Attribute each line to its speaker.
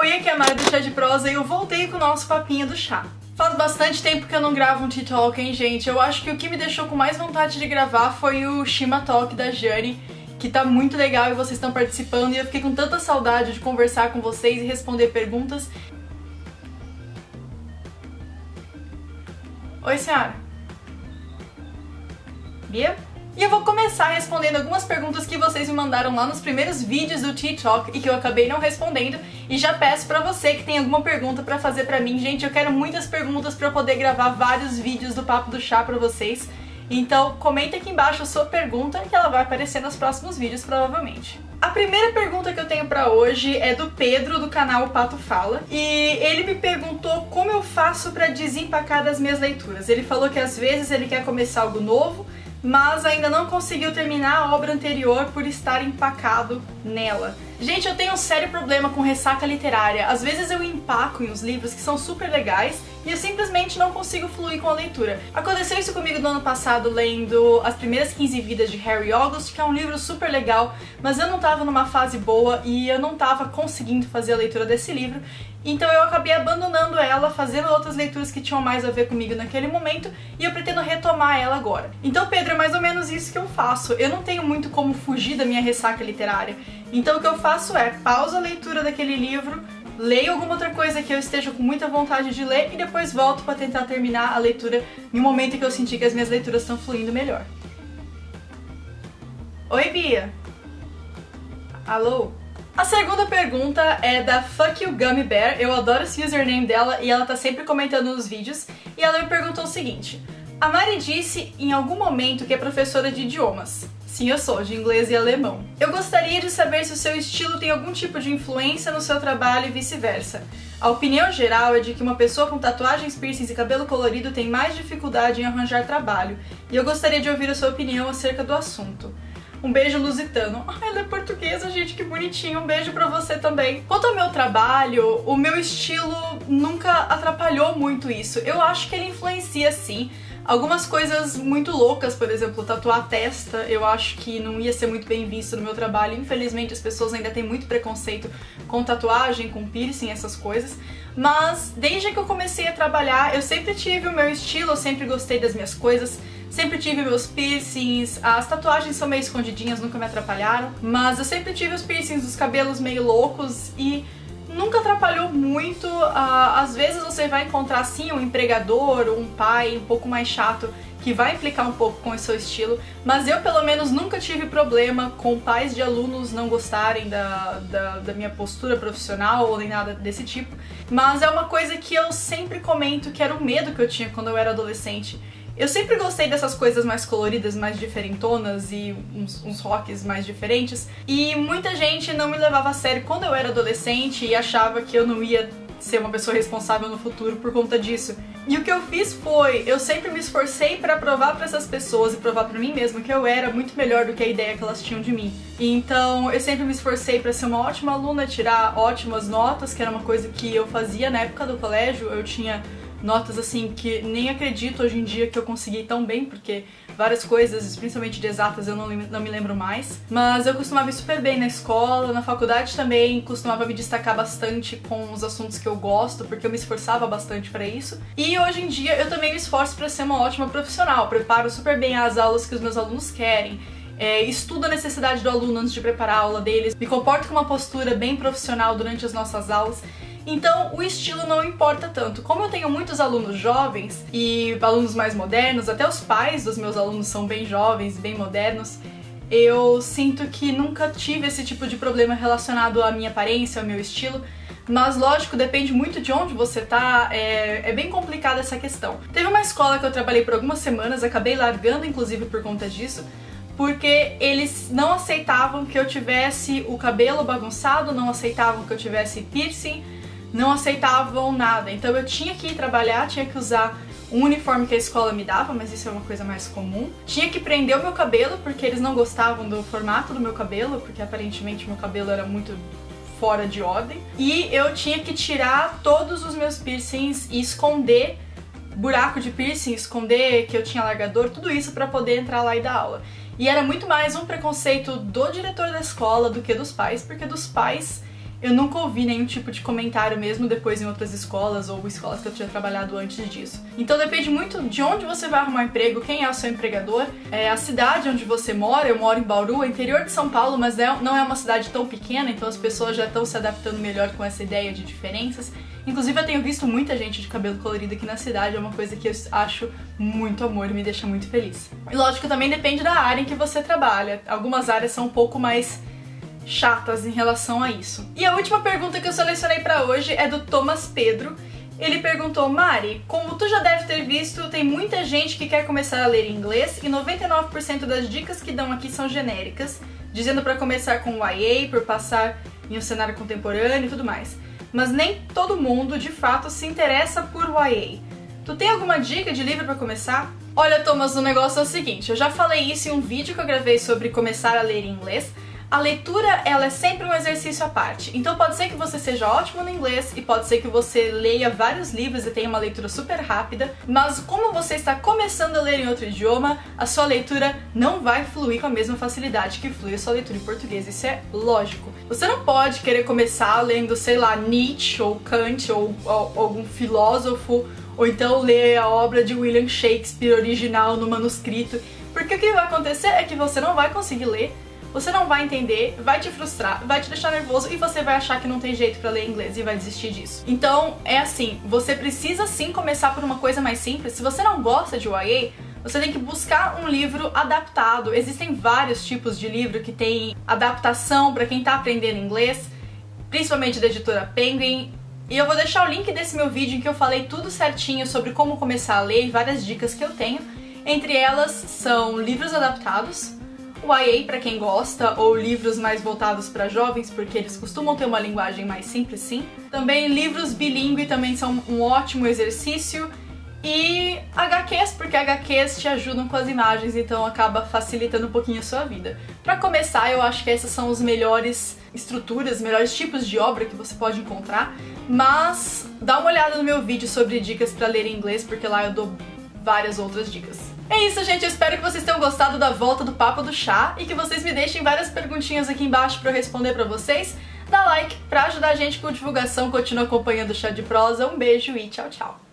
Speaker 1: Oi, aqui é a Mari do Chá de Prosa e eu voltei com o nosso papinho do chá. Faz bastante tempo que eu não gravo um Tea Talk, hein, gente? Eu acho que o que me deixou com mais vontade de gravar foi o Shima Talk da Jane, que tá muito legal e vocês estão participando, e eu fiquei com tanta saudade de conversar com vocês e responder perguntas. Oi, senhora. Bia? E eu vou começar respondendo algumas perguntas que vocês me mandaram lá nos primeiros vídeos do Tea Talk e que eu acabei não respondendo. E já peço pra você que tem alguma pergunta pra fazer pra mim. Gente, eu quero muitas perguntas pra eu poder gravar vários vídeos do Papo do Chá pra vocês. Então comenta aqui embaixo a sua pergunta que ela vai aparecer nos próximos vídeos, provavelmente. A primeira pergunta que eu tenho pra hoje é do Pedro, do canal O Pato Fala. E ele me perguntou como eu faço pra desempacar das minhas leituras. Ele falou que às vezes ele quer começar algo novo, mas ainda não conseguiu terminar a obra anterior por estar empacado nela. Gente, eu tenho um sério problema com ressaca literária. Às vezes eu empaco em uns livros que são super legais e eu simplesmente não consigo fluir com a leitura. Aconteceu isso comigo no ano passado lendo As Primeiras 15 Vidas de Harry August, que é um livro super legal, mas eu não tava numa fase boa e eu não tava conseguindo fazer a leitura desse livro. Então eu acabei abandonando ela, fazendo outras leituras que tinham mais a ver comigo naquele momento, e eu pretendo retomar ela agora. Então, Pedro, é mais ou menos isso que eu faço. Eu não tenho muito como fugir da minha ressaca literária. Então o que eu faço é pausa a leitura daquele livro, leio alguma outra coisa que eu esteja com muita vontade de ler e depois volto para tentar terminar a leitura em um momento em que eu sentir que as minhas leituras estão fluindo melhor. Oi, Bia! Alô? A segunda pergunta é da Fuck You Gummy Bear. Eu adoro esse username dela e ela tá sempre comentando nos vídeos. E ela me perguntou o seguinte: a Mari disse em algum momento que é professora de idiomas. Sim, eu sou, de inglês e alemão. Eu gostaria de saber se o seu estilo tem algum tipo de influência no seu trabalho e vice-versa. A opinião geral é de que uma pessoa com tatuagens, piercings e cabelo colorido tem mais dificuldade em arranjar trabalho. E eu gostaria de ouvir a sua opinião acerca do assunto. Um beijo lusitano. Ai, ela é portuguesa, gente, que bonitinho. Um beijo pra você também. Quanto ao meu trabalho, o meu estilo nunca atrapalhou muito isso. Eu acho que ele influencia, sim. Algumas coisas muito loucas, por exemplo, tatuar a testa, eu acho que não ia ser muito bem visto no meu trabalho. Infelizmente, as pessoas ainda têm muito preconceito com tatuagem, com piercing, essas coisas. Mas desde que eu comecei a trabalhar, eu sempre tive o meu estilo, eu sempre gostei das minhas coisas. Sempre tive meus piercings, as tatuagens são meio escondidinhas, nunca me atrapalharam, mas eu sempre tive os piercings dos cabelos meio loucos e nunca atrapalhou muito. Às vezes você vai encontrar sim um empregador, um pai um pouco mais chato que vai implicar um pouco com o seu estilo, mas eu pelo menos nunca tive problema com pais de alunos não gostarem da minha postura profissional ou nem nada desse tipo, mas é uma coisa que eu sempre comento que era o medo que eu tinha quando eu era adolescente. Eu sempre gostei dessas coisas mais coloridas, mais diferentonas e uns rocks mais diferentes. E muita gente não me levava a sério quando eu era adolescente e achava que eu não ia ser uma pessoa responsável no futuro por conta disso. E o que eu fiz foi, eu sempre me esforcei para provar para essas pessoas e provar para mim mesma que eu era muito melhor do que a ideia que elas tinham de mim. E então eu sempre me esforcei para ser uma ótima aluna, tirar ótimas notas, que era uma coisa que eu fazia na época do colégio. Eu tinha notas assim que nem acredito hoje em dia que eu consegui tão bem, porque várias coisas, principalmente de exatas, eu não me lembro mais. Mas eu costumava ir super bem na escola, na faculdade também costumava me destacar bastante com os assuntos que eu gosto, porque eu me esforçava bastante para isso. E hoje em dia eu também me esforço para ser uma ótima profissional, preparo super bem as aulas que os meus alunos querem. Estudo a necessidade do aluno antes de preparar a aula deles, me comporto com uma postura bem profissional durante as nossas aulas. Então o estilo não importa tanto. Como eu tenho muitos alunos jovens e alunos mais modernos, até os pais dos meus alunos são bem jovens, bem modernos, eu sinto que nunca tive esse tipo de problema relacionado à minha aparência, ao meu estilo. Mas lógico, depende muito de onde você tá, é bem complicada essa questão. Teve uma escola que eu trabalhei por algumas semanas, acabei largando inclusive por conta disso, porque eles não aceitavam que eu tivesse o cabelo bagunçado, não aceitavam que eu tivesse piercing, não aceitavam nada. Então eu tinha que ir trabalhar, tinha que usar um uniforme que a escola me dava, mas isso é uma coisa mais comum. Tinha que prender o meu cabelo, porque eles não gostavam do formato do meu cabelo, porque aparentemente meu cabelo era muito fora de ordem. E eu tinha que tirar todos os meus piercings e esconder buraco de piercing, esconder que eu tinha largador, tudo isso pra poder entrar lá e dar aula. E era muito mais um preconceito do diretor da escola do que dos pais, porque dos pais eu nunca ouvi nenhum tipo de comentário mesmo depois em outras escolas ou escolas que eu tinha trabalhado antes disso. Então depende muito de onde você vai arrumar emprego, quem é o seu empregador, a cidade onde você mora. Eu moro em Bauru, interior de São Paulo, mas não é uma cidade tão pequena, então as pessoas já estão se adaptando melhor com essa ideia de diferenças. Inclusive eu tenho visto muita gente de cabelo colorido aqui na cidade, é uma coisa que eu acho muito amor e me deixa muito feliz. E lógico, também depende da área em que você trabalha. Algumas áreas são um pouco mais chatas em relação a isso. E a última pergunta que eu selecionei pra hoje é do Thomas Pedro. Ele perguntou: Mari, como tu já deve ter visto, tem muita gente que quer começar a ler inglês e 99% das dicas que dão aqui são genéricas, dizendo pra começar com o YA, por passar em um cenário contemporâneo e tudo mais. Mas nem todo mundo, de fato, se interessa por YA. Tu tem alguma dica de livro pra começar? Olha, Thomas, o negócio é o seguinte, eu já falei isso em um vídeo que eu gravei sobre começar a ler inglês. A leitura, ela é sempre um exercício à parte, então pode ser que você seja ótimo no inglês e pode ser que você leia vários livros e tenha uma leitura super rápida, mas como você está começando a ler em outro idioma, a sua leitura não vai fluir com a mesma facilidade que flui a sua leitura em português, isso é lógico. Você não pode querer começar lendo, sei lá, Nietzsche ou Kant ou algum filósofo, ou então ler a obra de William Shakespeare original no manuscrito, porque o que vai acontecer é que você não vai conseguir ler, você não vai entender, vai te frustrar, vai te deixar nervoso e você vai achar que não tem jeito pra ler inglês e vai desistir disso. Então, é assim, você precisa sim começar por uma coisa mais simples. Se você não gosta de YA, você tem que buscar um livro adaptado. Existem vários tipos de livro que tem adaptação pra quem tá aprendendo inglês, principalmente da editora Penguin. E eu vou deixar o link desse meu vídeo em que eu falei tudo certinho sobre como começar a ler e várias dicas que eu tenho. Entre elas são livros adaptados, YA para quem gosta, ou livros mais voltados para jovens, porque eles costumam ter uma linguagem mais simples, sim. Também livros bilíngue também são um ótimo exercício. E HQs, porque HQs te ajudam com as imagens, então acaba facilitando um pouquinho a sua vida. Para começar, eu acho que essas são as melhores estruturas, os melhores tipos de obra que você pode encontrar, mas dá uma olhada no meu vídeo sobre dicas para ler em inglês, porque lá eu dou várias outras dicas. É isso, gente, eu espero que vocês tenham gostado da volta do Papo do Chá e que vocês me deixem várias perguntinhas aqui embaixo pra eu responder pra vocês. Dá like pra ajudar a gente com a divulgação, continua acompanhando o Chá de Prosa. Um beijo e tchau, tchau!